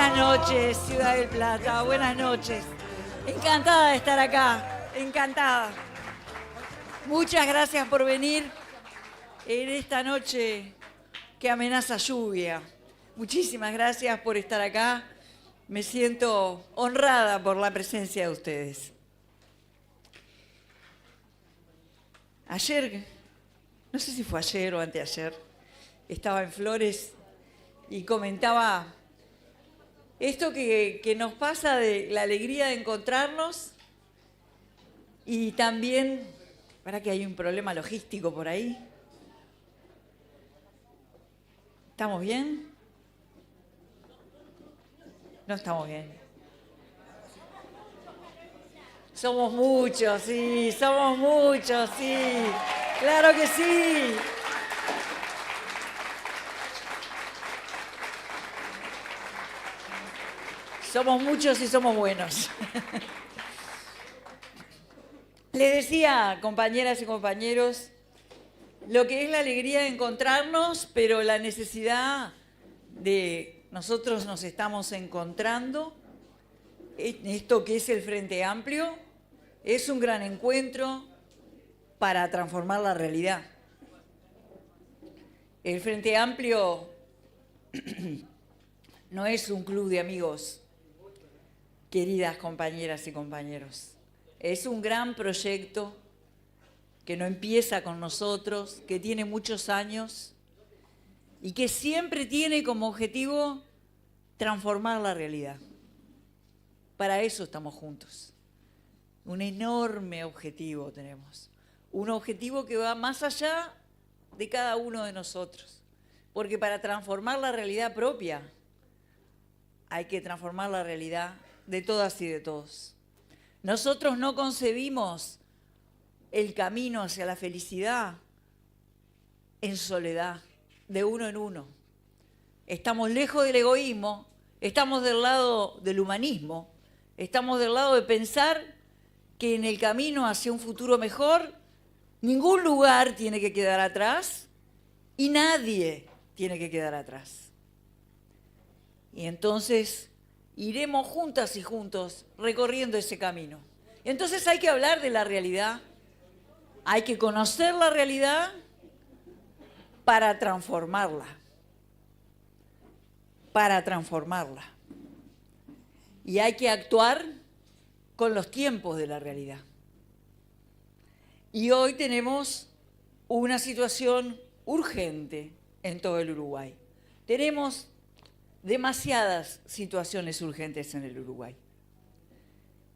Buenas noches, Ciudad del Plata, buenas noches. Encantada de estar acá, encantada. Muchas gracias por venir en esta noche que amenaza lluvia. Muchísimas gracias por estar acá. Me siento honrada por la presencia de ustedes. Ayer, no sé si fue ayer o anteayer, estaba en Flores y comentaba esto que nos pasa de la alegría de encontrarnos y también, para que hay un problema logístico por ahí. ¿Estamos bien? No estamos bien. Somos muchos, sí, somos muchos, sí. Claro que sí. Somos muchos y somos buenos. Les decía, compañeras y compañeros, lo que es la alegría de encontrarnos, pero la necesidad de nosotros nos estamos encontrando. Esto que es el Frente Amplio es un gran encuentro para transformar la realidad. El Frente Amplio no es un club de amigos, queridas compañeras y compañeros. Es un gran proyecto que no empieza con nosotros, que tiene muchos años y que siempre tiene como objetivo transformar la realidad. Para eso estamos juntos. Un enorme objetivo tenemos. Un objetivo que va más allá de cada uno de nosotros. Porque para transformar la realidad propia hay que transformar la realidad de todas y de todos. Nosotros no concebimos el camino hacia la felicidad en soledad, de uno en uno. Estamos lejos del egoísmo, estamos del lado del humanismo, estamos del lado de pensar que en el camino hacia un futuro mejor, ningún lugar tiene que quedar atrás y nadie tiene que quedar atrás. Y entonces iremos juntas y juntos recorriendo ese camino. Entonces hay que hablar de la realidad, hay que conocer la realidad para transformarla. Para transformarla. Y hay que actuar con los tiempos de la realidad. Y hoy tenemos una situación urgente en todo el Uruguay. Tenemos demasiadas situaciones urgentes en el Uruguay.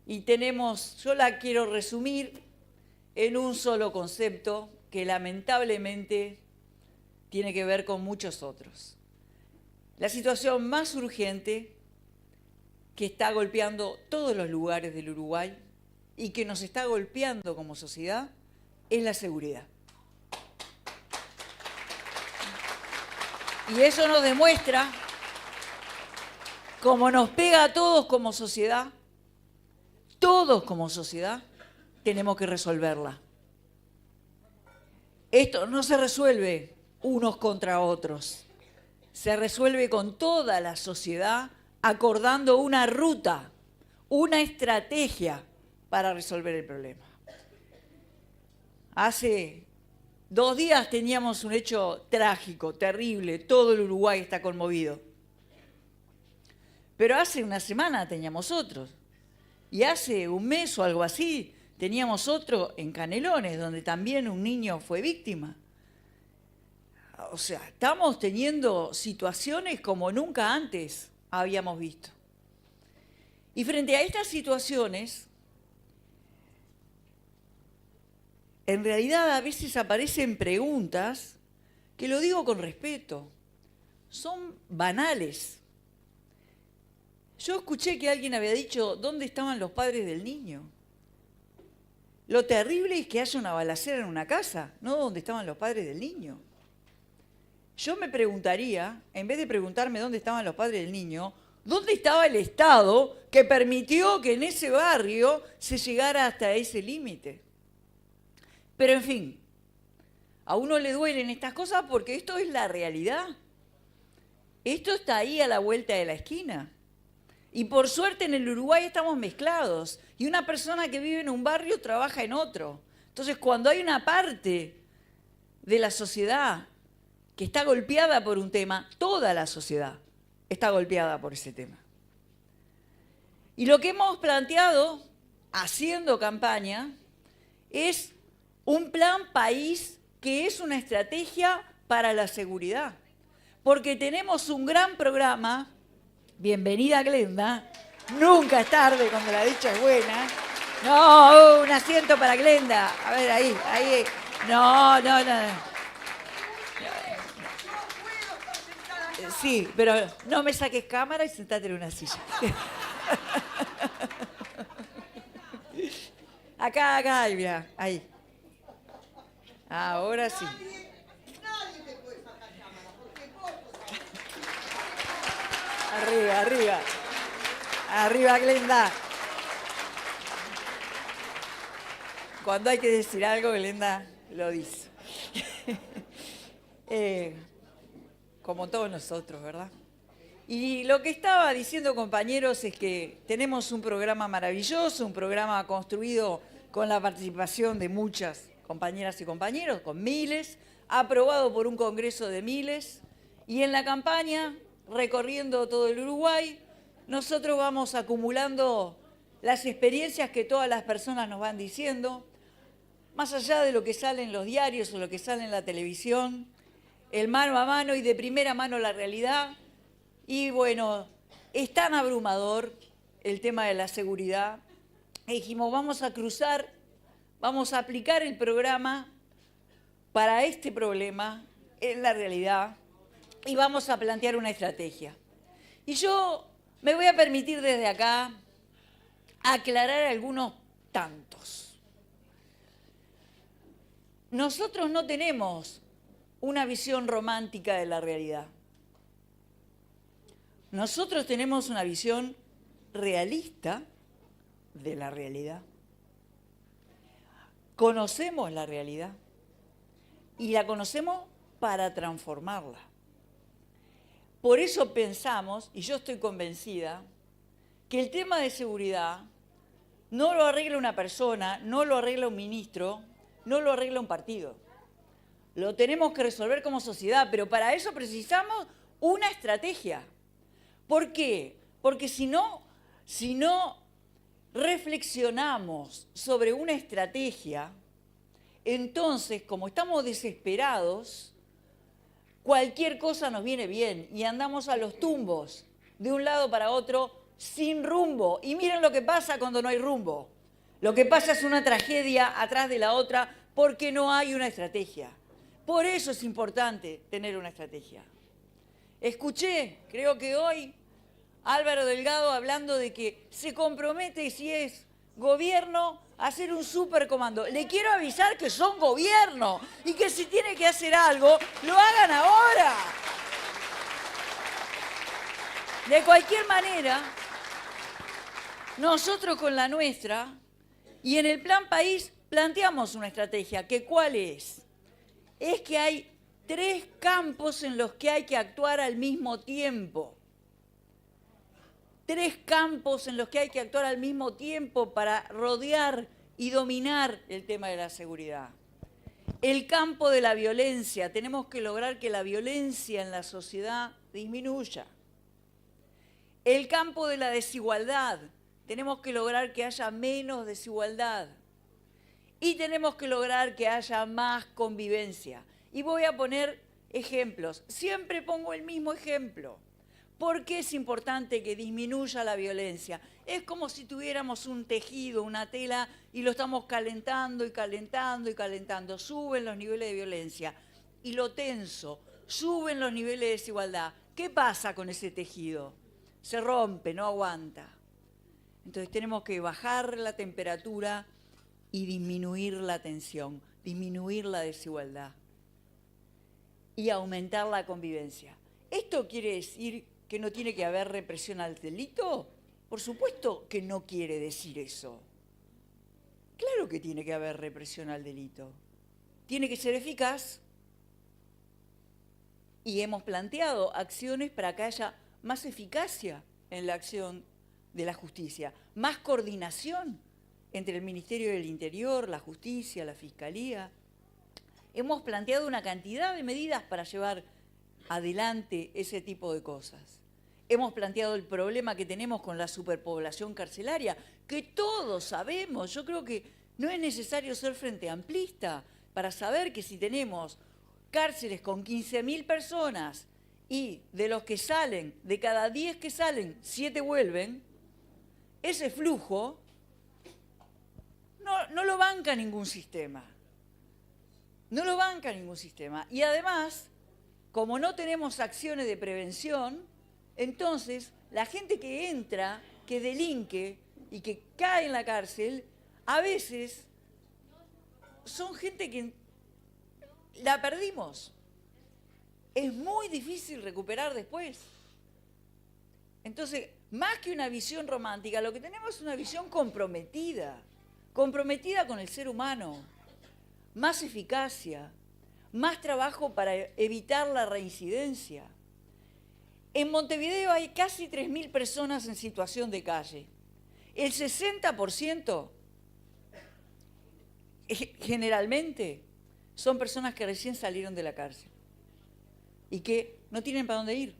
Y yo la quiero resumir en un solo concepto que lamentablemente tiene que ver con muchos otros. La situación más urgente que está golpeando todos los lugares del Uruguay y que nos está golpeando como sociedad es la seguridad. Y eso nos demuestra cómo nos pega a todos como sociedad tenemos que resolverla. Esto no se resuelve unos contra otros, se resuelve con toda la sociedad acordando una ruta, una estrategia para resolver el problema. Hace 2 días teníamos un hecho trágico, terrible, todo el Uruguay está conmovido. Pero hace una semana teníamos otros. Y hace un mes o algo así teníamos otro en Canelones, donde también un niño fue víctima. O sea, estamos teniendo situaciones como nunca antes habíamos visto. Y frente a estas situaciones, en realidad a veces aparecen preguntas que, lo digo con respeto, son banales. Yo escuché que alguien había dicho, ¿dónde estaban los padres del niño? Lo terrible es que haya una balacera en una casa, no dónde estaban los padres del niño. Yo me preguntaría, en vez de preguntarme dónde estaban los padres del niño, ¿dónde estaba el Estado que permitió que en ese barrio se llegara hasta ese límite? Pero en fin, a uno le duelen estas cosas porque esto es la realidad. Esto está ahí a la vuelta de la esquina. Y por suerte en el Uruguay estamos mezclados. Y una persona que vive en un barrio trabaja en otro. Entonces, cuando hay una parte de la sociedad que está golpeada por un tema, toda la sociedad está golpeada por ese tema. Y lo que hemos planteado, haciendo campaña, es un plan país que es una estrategia para la seguridad. Porque tenemos un gran programa. Bienvenida, Glenda. Nunca es tarde cuando la dicha es buena. No, un asiento para Glenda. A ver, ahí. No. Sí, pero no me saques cámara y sentate en una silla. Acá, mira, ahí. Ahora sí. Nadie te puede sacar cámara, porque vos Arriba, Glenda. Cuando hay que decir algo, Glenda lo dice. Como todos nosotros, ¿verdad? Y lo que estaba diciendo, compañeros, es que tenemos un programa maravilloso, un programa construido con la participación de muchas compañeras y compañeros, con miles, aprobado por un congreso de miles, y en la campaña, recorriendo todo el Uruguay, nosotros vamos acumulando las experiencias que todas las personas nos van diciendo, más allá de lo que sale en los diarios o lo que sale en la televisión, el mano a mano y de primera mano la realidad. Y bueno, es tan abrumador el tema de la seguridad. Y dijimos, vamos a cruzar, vamos a aplicar el programa para este problema en la realidad y vamos a plantear una estrategia. Y yo me voy a permitir desde acá aclarar algunos tantos. Nosotros no tenemos una visión romántica de la realidad. Nosotros tenemos una visión realista de la realidad. Conocemos la realidad y la conocemos para transformarla. Por eso pensamos, y yo estoy convencida, que el tema de seguridad no lo arregla una persona, no lo arregla un ministro, no lo arregla un partido. Lo tenemos que resolver como sociedad, pero para eso precisamos una estrategia. ¿Por qué? Porque si no reflexionamos sobre una estrategia, entonces, como estamos desesperados, cualquier cosa nos viene bien y andamos a los tumbos, de un lado para otro, sin rumbo. Y miren lo que pasa cuando no hay rumbo. Lo que pasa es una tragedia atrás de la otra porque no hay una estrategia. Por eso es importante tener una estrategia. Escuché, creo que hoy, Álvaro Delgado hablando de que se compromete, si es gobierno, a hacer un supercomando. Le quiero avisar que son gobierno y que si tiene que hacer algo, lo hagan ahora. De cualquier manera, nosotros con la nuestra y en el Plan País planteamos una estrategia, que ¿cuál es? Es que hay 3 campos en los que hay que actuar al mismo tiempo. 3 campos en los que hay que actuar al mismo tiempo para rodear y dominar el tema de la seguridad. El campo de la violencia. Tenemos que lograr que la violencia en la sociedad disminuya. El campo de la desigualdad. Tenemos que lograr que haya menos desigualdad. Y tenemos que lograr que haya más convivencia. Y voy a poner ejemplos. Siempre pongo el mismo ejemplo. ¿Por qué es importante que disminuya la violencia? Es como si tuviéramos un tejido, una tela, y lo estamos calentando y calentando y calentando. Suben los niveles de violencia y lo tenso, suben los niveles de desigualdad. ¿Qué pasa con ese tejido? Se rompe, no aguanta. Entonces tenemos que bajar la temperatura y disminuir la tensión, disminuir la desigualdad y aumentar la convivencia. ¿Esto quiere decir que no tiene que haber represión al delito? Por supuesto que no quiere decir eso. Claro que tiene que haber represión al delito. Tiene que ser eficaz. Y hemos planteado acciones para que haya más eficacia en la acción de la justicia, más coordinación entre el Ministerio del Interior, la Justicia, la Fiscalía. Hemos planteado una cantidad de medidas para llevar adelante ese tipo de cosas. Hemos planteado el problema que tenemos con la superpoblación carcelaria, que todos sabemos. Yo creo que no es necesario ser frente amplista para saber que si tenemos cárceles con 15.000 personas y de los que salen, de cada 10 que salen, 7 vuelven, ese flujo no lo banca ningún sistema. No lo banca ningún sistema. Y además, como no tenemos acciones de prevención, entonces la gente que entra, que delinque y que cae en la cárcel, a veces son gente que la perdimos. Es muy difícil recuperar después. Entonces, más que una visión romántica, lo que tenemos es una visión comprometida con el ser humano, más eficacia, más trabajo para evitar la reincidencia. En Montevideo hay casi 3.000 personas en situación de calle. El 60% generalmente son personas que recién salieron de la cárcel y que no tienen para dónde ir.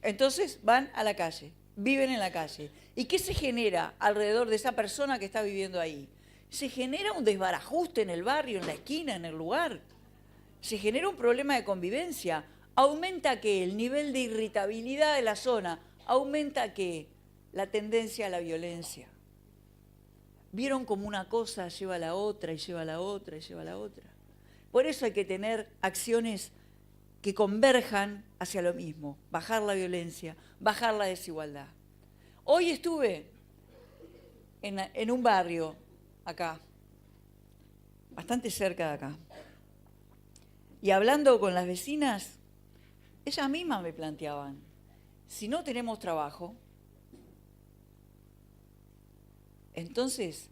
Entonces van a la calle, viven en la calle. ¿Y qué se genera alrededor de esa persona que está viviendo ahí? Se genera un desbarajuste en el barrio, en la esquina, en el lugar. Se genera un problema de convivencia. Aumenta que el nivel de irritabilidad de la zona, aumenta que la tendencia a la violencia. Vieron como una cosa lleva a la otra y lleva a la otra y lleva a la otra. Por eso hay que tener acciones que converjan hacia lo mismo, bajar la violencia, bajar la desigualdad. Hoy estuve en un barrio acá, bastante cerca de acá, y hablando con las vecinas, ellas mismas me planteaban, si no tenemos trabajo, entonces,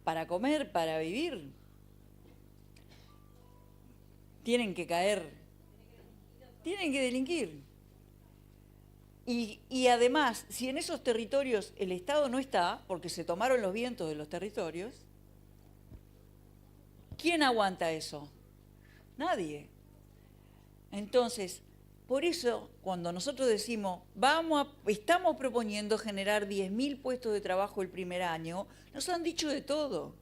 para comer, para vivir, tienen que caer, tienen que delinquir. Y además, si en esos territorios el Estado no está, porque se tomaron los vientos de los territorios, ¿quién aguanta eso? Nadie. Entonces, por eso, cuando nosotros decimos, estamos proponiendo generar 10.000 puestos de trabajo el primer año, nos han dicho de todo.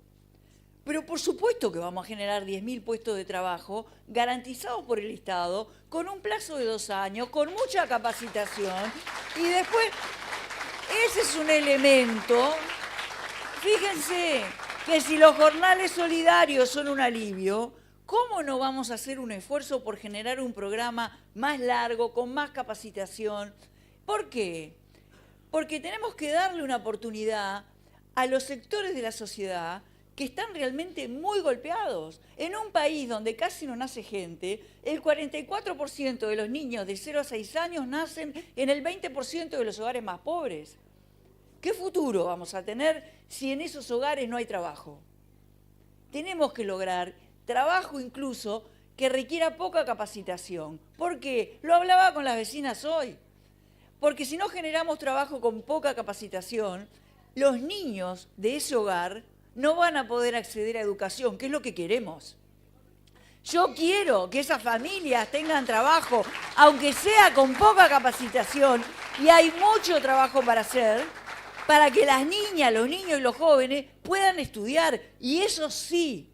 Pero por supuesto que vamos a generar 10.000 puestos de trabajo garantizados por el Estado, con un plazo de 2 años, con mucha capacitación. Y después, ese es un elemento. Fíjense que si los jornales solidarios son un alivio, ¿cómo no vamos a hacer un esfuerzo por generar un programa más largo, con más capacitación? ¿Por qué? Porque tenemos que darle una oportunidad a los sectores de la sociedad que están realmente muy golpeados. En un país donde casi no nace gente, el 44% de los niños de 0 a 6 años nacen en el 20% de los hogares más pobres. ¿Qué futuro vamos a tener si en esos hogares no hay trabajo? Tenemos que lograr trabajo incluso que requiera poca capacitación. ¿Por qué? Lo hablaba con las vecinas hoy. Porque si no generamos trabajo con poca capacitación, los niños de ese hogar no van a poder acceder a educación, que es lo que queremos. Yo quiero que esas familias tengan trabajo, aunque sea con poca capacitación, y hay mucho trabajo para hacer, para que las niñas, los niños y los jóvenes puedan estudiar, y eso sí,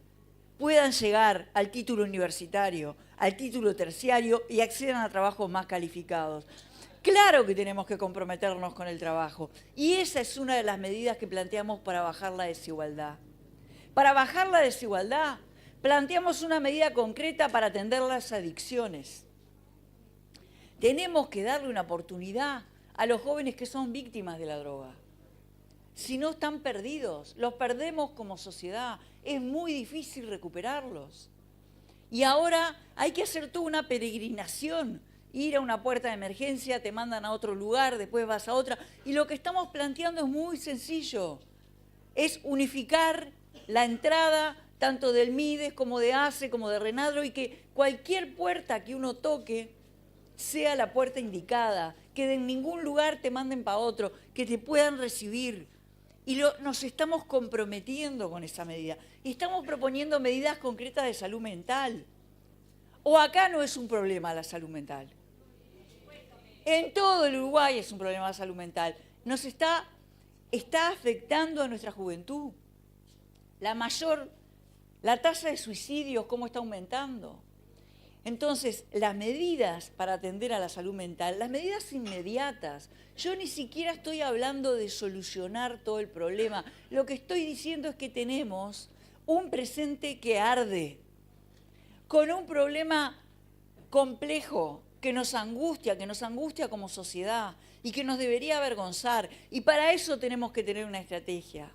puedan llegar al título universitario, al título terciario y accedan a trabajos más calificados. Claro que tenemos que comprometernos con el trabajo y esa es una de las medidas que planteamos para bajar la desigualdad. Para bajar la desigualdad, planteamos una medida concreta para atender las adicciones. Tenemos que darle una oportunidad a los jóvenes que son víctimas de la droga. Si no están perdidos, los perdemos como sociedad, es muy difícil recuperarlos. Y ahora hay que hacer toda una peregrinación, ir a una puerta de emergencia, te mandan a otro lugar, después vas a otra. Y lo que estamos planteando es muy sencillo, es unificar la entrada tanto del MIDES como de ACE, como de RENADRO, y que cualquier puerta que uno toque sea la puerta indicada, que de ningún lugar te manden para otro, que te puedan recibir. Y nos estamos comprometiendo con esa medida. Y estamos proponiendo medidas concretas de salud mental. ¿O acá no es un problema la salud mental? En todo el Uruguay es un problema de salud mental. Nos está afectando a nuestra juventud. La tasa de suicidios, ¿cómo está aumentando? Entonces, las medidas para atender a la salud mental, las medidas inmediatas, yo ni siquiera estoy hablando de solucionar todo el problema. Lo que estoy diciendo es que tenemos un presente que arde, con un problema complejo que nos angustia como sociedad y que nos debería avergonzar. Y para eso tenemos que tener una estrategia.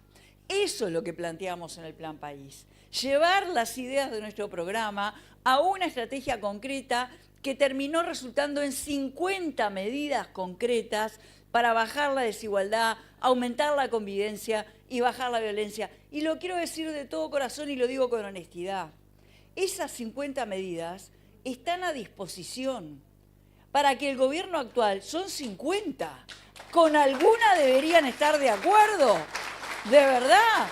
Eso es lo que planteamos en el Plan País. Llevar las ideas de nuestro programa a una estrategia concreta que terminó resultando en 50 medidas concretas para bajar la desigualdad, aumentar la convivencia y bajar la violencia. Y lo quiero decir de todo corazón y lo digo con honestidad. Esas 50 medidas están a disposición para que el gobierno actual, son 50, con alguna deberían estar de acuerdo, de verdad,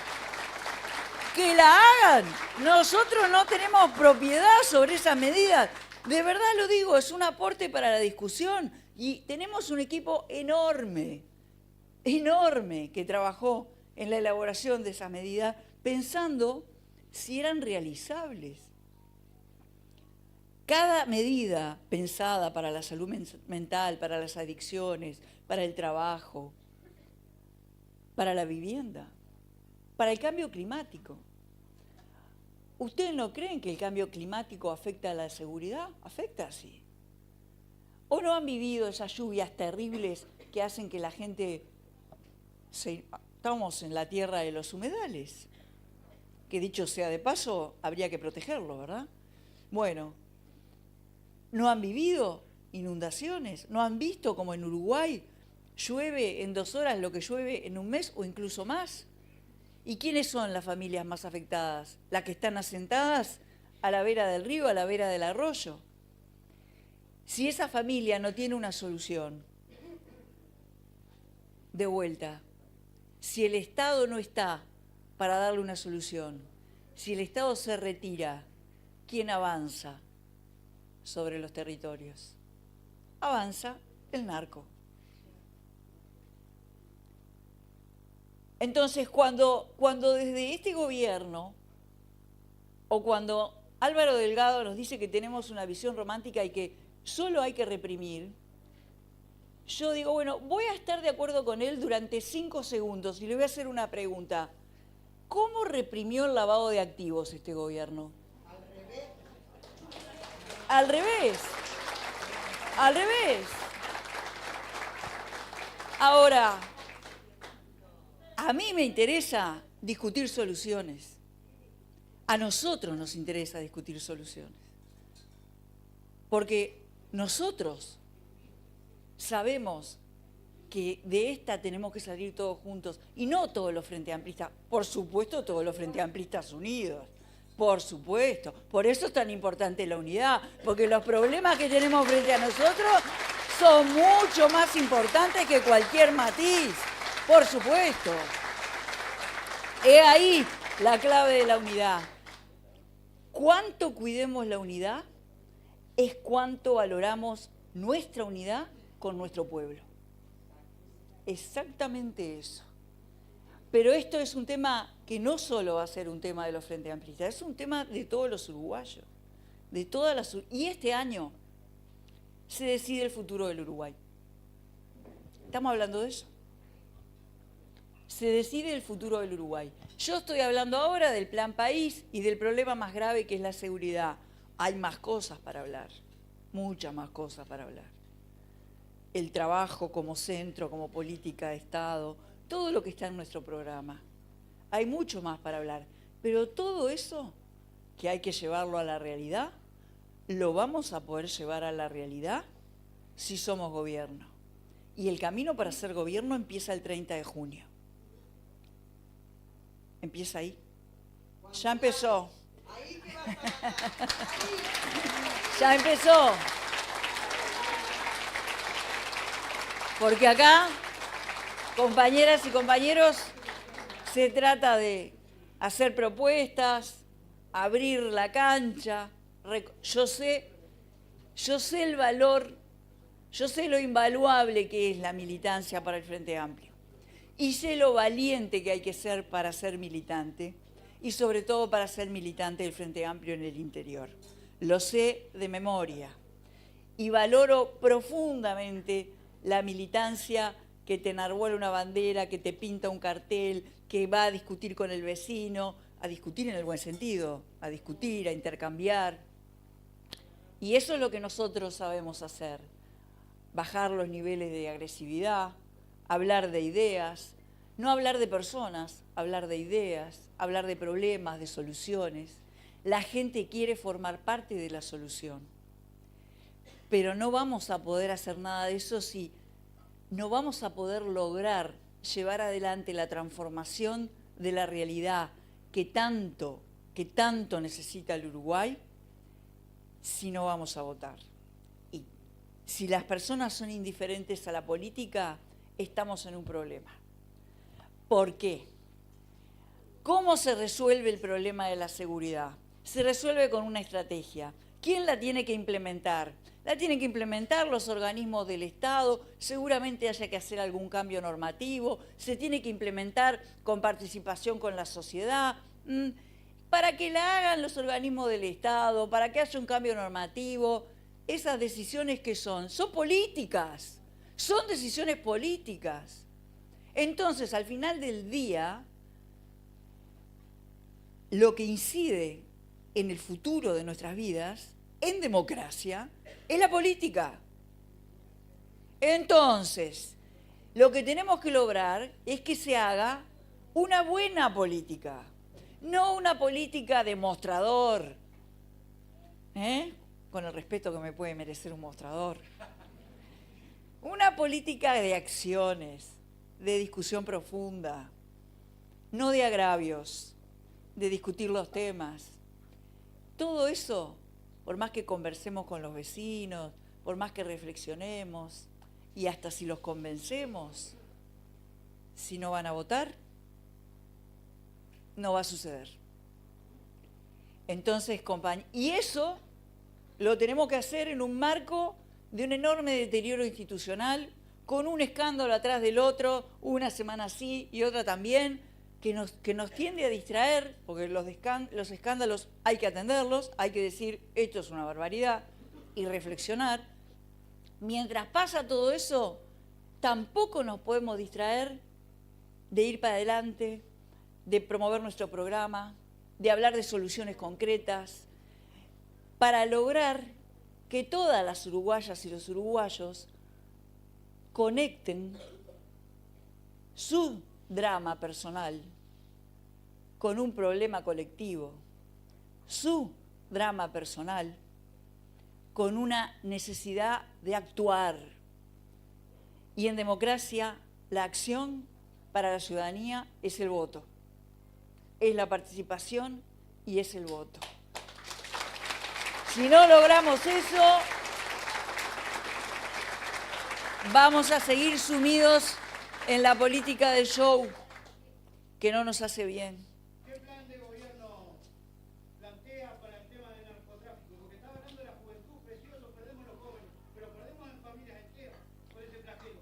que la hagan. Nosotros no tenemos propiedad sobre esas medidas, de verdad lo digo, es un aporte para la discusión y tenemos un equipo enorme, enorme que trabajó en la elaboración de esas medidas pensando si eran realizables. Cada medida pensada para la salud mental, para las adicciones, para el trabajo, para la vivienda, para el cambio climático. ¿Ustedes no creen que el cambio climático afecta a la seguridad? Afecta, sí. ¿O no han vivido esas lluvias terribles que hacen que la gente... Estamos en la tierra de los humedales, que dicho sea de paso, habría que protegerlo, ¿verdad? Bueno, ¿no han vivido inundaciones? ¿No han visto como en Uruguay llueve en 2 horas lo que llueve en un mes o incluso más? ¿Y quiénes son las familias más afectadas? Las que están asentadas a la vera del río, a la vera del arroyo. Si esa familia no tiene una solución, de vuelta, si el Estado no está para darle una solución, si el Estado se retira, ¿quién avanza sobre los territorios? Avanza el narco. Entonces, cuando desde este gobierno, o cuando Álvaro Delgado nos dice que tenemos una visión romántica y que solo hay que reprimir, yo digo, bueno, voy a estar de acuerdo con él durante 5 segundos y le voy a hacer una pregunta. ¿Cómo reprimió el lavado de activos este gobierno? Al revés. Al revés. Ahora, a mí me interesa discutir soluciones. A nosotros nos interesa discutir soluciones. Porque nosotros sabemos que de esta tenemos que salir todos juntos. Y no todos los Frente Amplistas. Por supuesto, todos los Frente Amplistas unidos. Por supuesto. Por eso es tan importante la unidad. Porque los problemas que tenemos frente a nosotros son mucho más importantes que cualquier matiz. Por supuesto. Es ahí la clave de la unidad. Cuánto cuidemos la unidad es cuánto valoramos nuestra unidad con nuestro pueblo. Exactamente eso. Pero esto es un tema que no solo va a ser un tema de los Frente Amplistas, es un tema de todos los uruguayos. De todas las, y este año se decide el futuro del Uruguay. ¿Estamos hablando de eso? Se decide el futuro del Uruguay. Yo estoy hablando ahora del Plan País y del problema más grave que es la seguridad. Hay más cosas para hablar, muchas más cosas para hablar. El trabajo como centro, como política de Estado, todo lo que está en nuestro programa. Hay mucho más para hablar, pero todo eso que hay que llevarlo a la realidad, lo vamos a poder llevar a la realidad si somos gobierno. Y el camino para ser gobierno empieza el 30 de junio. Empieza ahí. Ya empezó. Ya empezó. Porque acá, compañeras y compañeros, se trata de hacer propuestas, abrir la cancha. Yo sé el valor, yo sé lo invaluable que es la militancia para el Frente Amplio. Y sé lo valiente que hay que ser para ser militante. Y sobre todo para ser militante del Frente Amplio en el interior. Lo sé de memoria. Y valoro profundamente la militancia que te enarbola una bandera, que te pinta un cartel, que va a discutir con el vecino, a discutir en el buen sentido, a discutir, a intercambiar. Y eso es lo que nosotros sabemos hacer. Bajar los niveles de agresividad, hablar de ideas, no hablar de personas, hablar de ideas, hablar de problemas, de soluciones. La gente quiere formar parte de la solución. Pero no vamos a poder hacer nada de eso si no vamos a poder lograr llevar adelante la transformación de la realidad que tanto necesita el Uruguay si no vamos a votar. Y si las personas son indiferentes a la política, estamos en un problema. ¿Por qué? ¿Cómo se resuelve el problema de la seguridad? Se resuelve con una estrategia. ¿Quién la tiene que implementar? La tienen que implementar los organismos del Estado, seguramente haya que hacer algún cambio normativo, se tiene que implementar con participación con la sociedad, para que la hagan los organismos del Estado, para que haya un cambio normativo. Esas decisiones que son políticas, son decisiones políticas. Entonces, al final del día, lo que incide en el futuro de nuestras vidas, en democracia, es la política. Entonces, lo que tenemos que lograr es que se haga una buena política, no una política de mostrador, con el respeto que me puede merecer un mostrador. Una política de acciones, de discusión profunda, no de agravios, de discutir los temas. Todo eso, por más que conversemos con los vecinos, por más que reflexionemos, y hasta si los convencemos, si no van a votar, no va a suceder. Entonces, y eso lo tenemos que hacer en un marco de un enorme deterioro institucional, con un escándalo atrás del otro, una semana sí y otra también, que nos tiende a distraer, porque los escándalos hay que atenderlos, hay que decir, esto es una barbaridad, y reflexionar. Mientras pasa todo eso, tampoco nos podemos distraer de ir para adelante, de promover nuestro programa, de hablar de soluciones concretas, para lograr que todas las uruguayas y los uruguayos conecten su drama personal con un problema colectivo, su drama personal con una necesidad de actuar. Y en democracia, la acción para la ciudadanía es el voto, es la participación y es el voto. Si no logramos eso, vamos a seguir sumidos en la política del show, que no nos hace bien. ¿Qué plan de gobierno plantea para el tema del narcotráfico? Porque estaba hablando de la juventud, precioso, perdemos los jóvenes, pero perdemos en familias enteras por ese flagelo.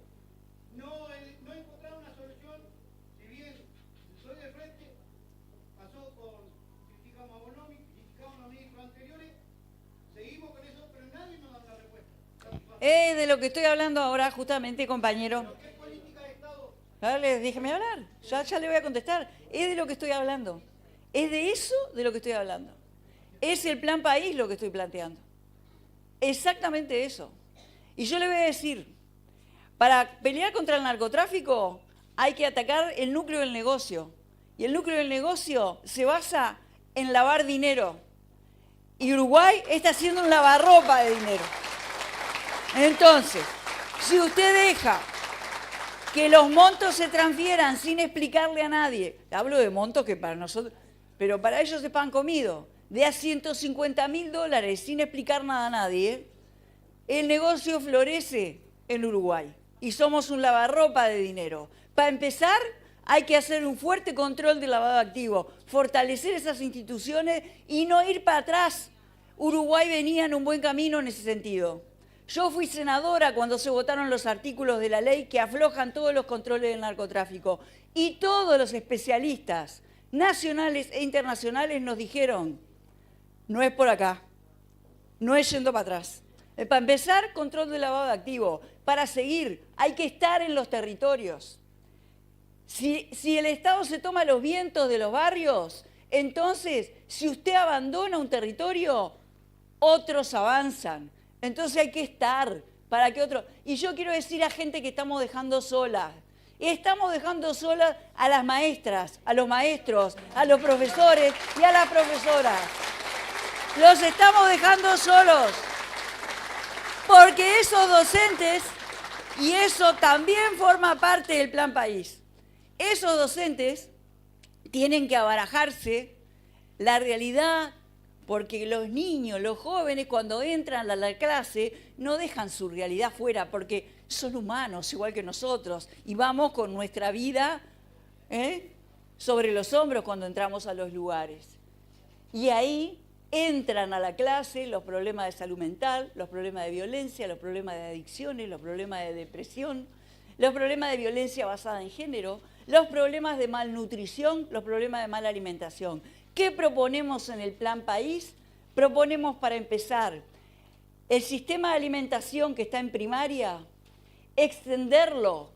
No encontraron una solución, si bien soy de frente, pasó con, criticamos a Bonomi, criticamos a los ministros anteriores, seguimos con eso, pero nadie nos da una respuesta. Es de lo que estoy hablando ahora, justamente, compañero. ¿Pero qué política de Estado? Dale, déjeme hablar, ya le voy a contestar. Es de lo que estoy hablando. Es de eso de lo que estoy hablando. Es el plan país lo que estoy planteando. Exactamente eso. Y yo le voy a decir, para pelear contra el narcotráfico hay que atacar el núcleo del negocio. Y el núcleo del negocio se basa en lavar dinero. Y Uruguay está haciendo un lavarropa de dinero. Entonces, si usted deja que los montos se transfieran sin explicarle a nadie, hablo de montos que para nosotros, pero para ellos es pan comido, de a $150.000 sin explicar nada a nadie, el negocio florece en Uruguay. y somos un lavarropa de dinero. Para empezar, hay que hacer un fuerte control del lavado de activos, fortalecer esas instituciones y no ir para atrás. Uruguay venía en un buen camino en ese sentido. Yo fui senadora cuando se votaron los artículos de la ley que aflojan todos los controles del narcotráfico. Y todos los especialistas nacionales e internacionales nos dijeron, no es por acá, no es yendo para atrás. Para empezar, control del lavado de activos. Para seguir, hay que estar en los territorios. Si el Estado se toma los vientos de los barrios, entonces, si usted abandona un territorio, otros avanzan. Entonces hay que estar para que otros... Y yo quiero decir a gente que estamos dejando solas. Estamos dejando solas a las maestras, a los maestros, a los profesores y a las profesoras. Los estamos dejando solos. Porque esos docentes, y eso también forma parte del Plan País, esos docentes tienen que abarajarse la realidad, porque los niños, los jóvenes, cuando entran a la clase, no dejan su realidad fuera, porque son humanos, igual que nosotros, y vamos con nuestra vida sobre los hombros cuando entramos a los lugares. Y ahí entran a la clase los problemas de salud mental, los problemas de violencia, los problemas de adicciones, los problemas de depresión, los problemas de violencia basada en género, los problemas de malnutrición, los problemas de mala alimentación. ¿Qué proponemos en el Plan País? Proponemos, para empezar, el sistema de alimentación que está en primaria, extenderlo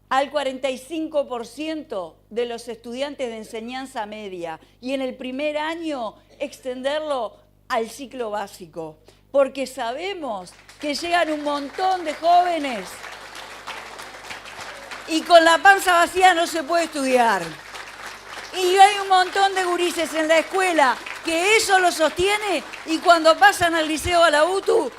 al 45% de los estudiantes de enseñanza media y en el primer año extenderlo al ciclo básico, porque sabemos que llegan un montón de jóvenes y con la panza vacía no se puede estudiar. Y hay un montón de gurises en la escuela que eso lo sostiene y cuando pasan al liceo a la UTU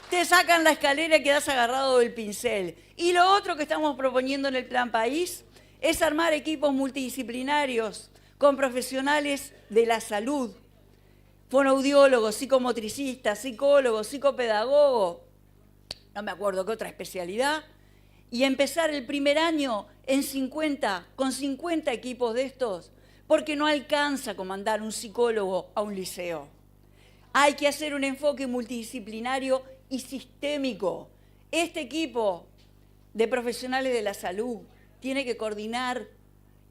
te sacan la escalera y quedas agarrado del pincel. Y lo otro que estamos proponiendo en el Plan País es armar equipos multidisciplinarios con profesionales de la salud, fonoaudiólogos, psicomotricistas, psicólogos, psicopedagogos, no me acuerdo qué otra especialidad, y empezar el primer año con 50 equipos de estos, porque no alcanza con mandar un psicólogo a un liceo. Hay que hacer un enfoque multidisciplinario y sistémico. Este equipo de profesionales de la salud tiene que coordinar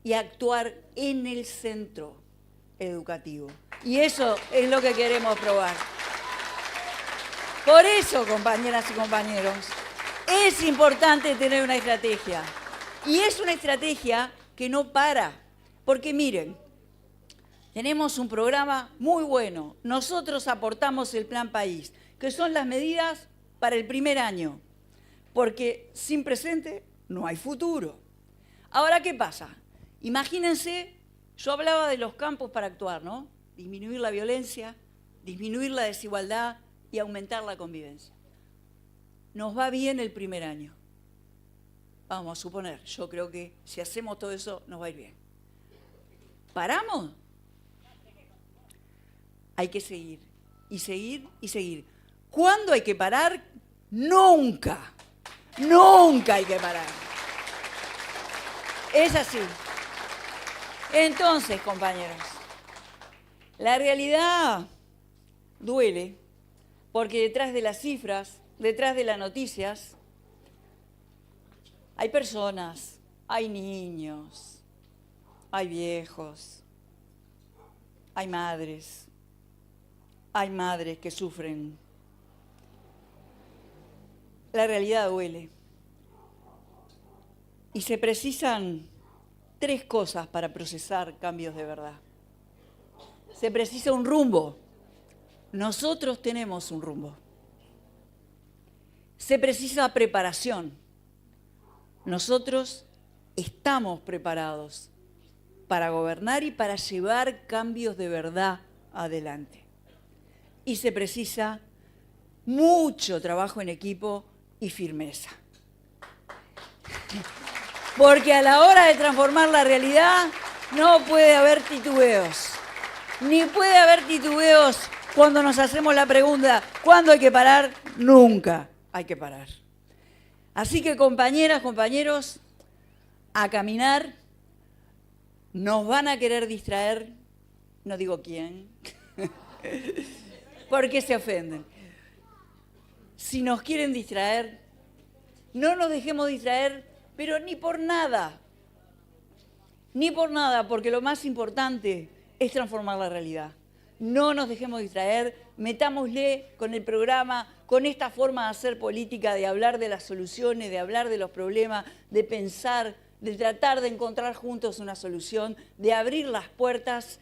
y actuar en el centro educativo. Y eso es lo que queremos probar. Por eso, compañeras y compañeros, es importante tener una estrategia. Y es una estrategia que no para. Porque miren, tenemos un programa muy bueno. Nosotros aportamos el Plan País, que son las medidas para el primer año. Porque sin presente no hay futuro. Ahora, ¿qué pasa? Imagínense, yo hablaba de los campos para actuar, ¿no? Disminuir la violencia, disminuir la desigualdad y aumentar la convivencia. Nos va bien el primer año. Vamos a suponer, yo creo que si hacemos todo eso nos va a ir bien. ¿Paramos? Hay que seguir, y seguir, y seguir. ¿Cuándo hay que parar? Nunca. Nunca hay que parar. Es así. Entonces, compañeros, la realidad duele porque detrás de las cifras, detrás de las noticias, hay personas, hay niños, hay viejos, hay madres que sufren. La realidad duele. Y se precisan 3 cosas para procesar cambios de verdad. Se precisa un rumbo. Nosotros tenemos un rumbo. Se precisa preparación. Nosotros estamos preparados para gobernar y para llevar cambios de verdad adelante. Y se precisa mucho trabajo en equipo y firmeza. Porque a la hora de transformar la realidad no puede haber titubeos. Ni puede haber titubeos cuando nos hacemos la pregunta, ¿cuándo hay que parar? Nunca hay que parar. Así que compañeras, compañeros, a caminar, nos van a querer distraer, no digo quién, porque se ofenden. Si nos quieren distraer, no nos dejemos distraer, pero ni por nada, porque lo más importante es transformar la realidad. No nos dejemos distraer, metámosle con el programa, con esta forma de hacer política, de hablar de las soluciones, de hablar de los problemas, de pensar, de tratar de encontrar juntos una solución, de abrir las puertas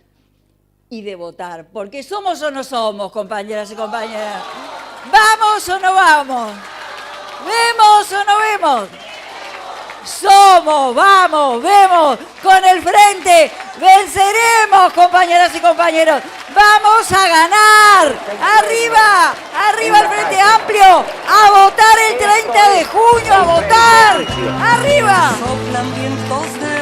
y de votar. Porque somos o no somos, compañeras y compañeros. ¿Vamos o no vamos? ¿Vemos o no vemos? Somos, vamos, vemos, con el frente, venceremos, compañeras y compañeros, vamos a ganar, arriba, arriba el Frente Amplio, a votar el 30 de junio, a votar, arriba. Soplan vientos de